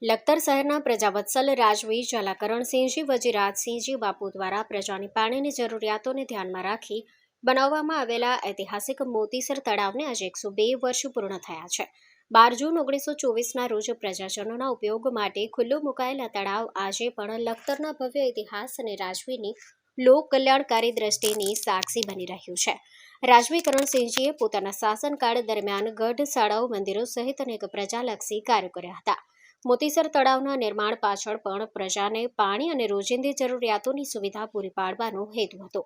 લખતર શહેરના પ્રજાવત્સલ રાજવી જલાકરણસિંહજી વજીરાજસિંહજી બાપુ દ્વારા પ્રજાની પાણીની જરૂરિયાતોને ધ્યાનમાં રાખી બનાવવામાં આવેલા ઐતિહાસિક મોતીસર તળાવને આજે 102 વર્ષ પૂર્ણ થયા છે। 12 જૂન 1924ના રોજ પ્રજાજનોના ઉપયોગ માટે ખુલ્લું મુકાયેલા તળાવ આજે પણ લખતરના ભવ્ય ઇતિહાસ અને રાજવીની લોક કલ્યાણકારી દ્રષ્ટિની સાક્ષી બની રહ્યું છે। રાજવી કરણસિંહજીએ પોતાના શાસનકાળ દરમિયાન ગઢ, શાળાઓ, મંદિરો સહિત અનેક પ્રજાલક્ષી કાર્યો કર્યા હતા। મોતીસર તળાવના નિર્માણ પાછળ પણ પ્રજાને પાણી અને રોજિંદી જરૂરિયાતોની સુવિધા પૂરી પાડવાનો હેતુ હતો।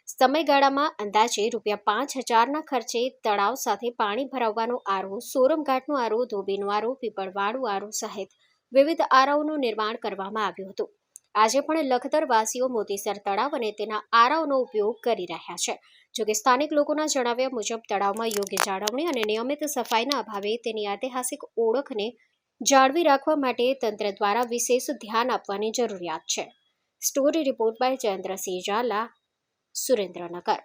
સમયગાળામાં અંદાજે ₹5,000ના ખર્ચે તળાવ સાથે પાણી ભરાવવાનો આરો, સોરમઘાટનો આરો, ધોબીનો આરો, પીપળવાડું આરો સહિત વિવિધ આરાઓનું નિર્માણ કરવામાં આવ્યું હતું। આજે પણ લખતરવાસીઓ મોતીસર તળાવ અને તેના આરાઓનો ઉપયોગ કરી રહ્યા છે। જોકે સ્થાનિક લોકોના જણાવ્યા મુજબ તળાવમાં યોગ્ય જાળવણી અને નિયમિત સફાઈના અભાવે તેની ઐતિહાસિક ઓળખને જાળવી રાખવા માટે તંત્ર દ્વારા વિશેષ ધ્યાન આપવાની જરૂરિયાત છે। Story report by Jayendrasinh Zala, Surendranagar.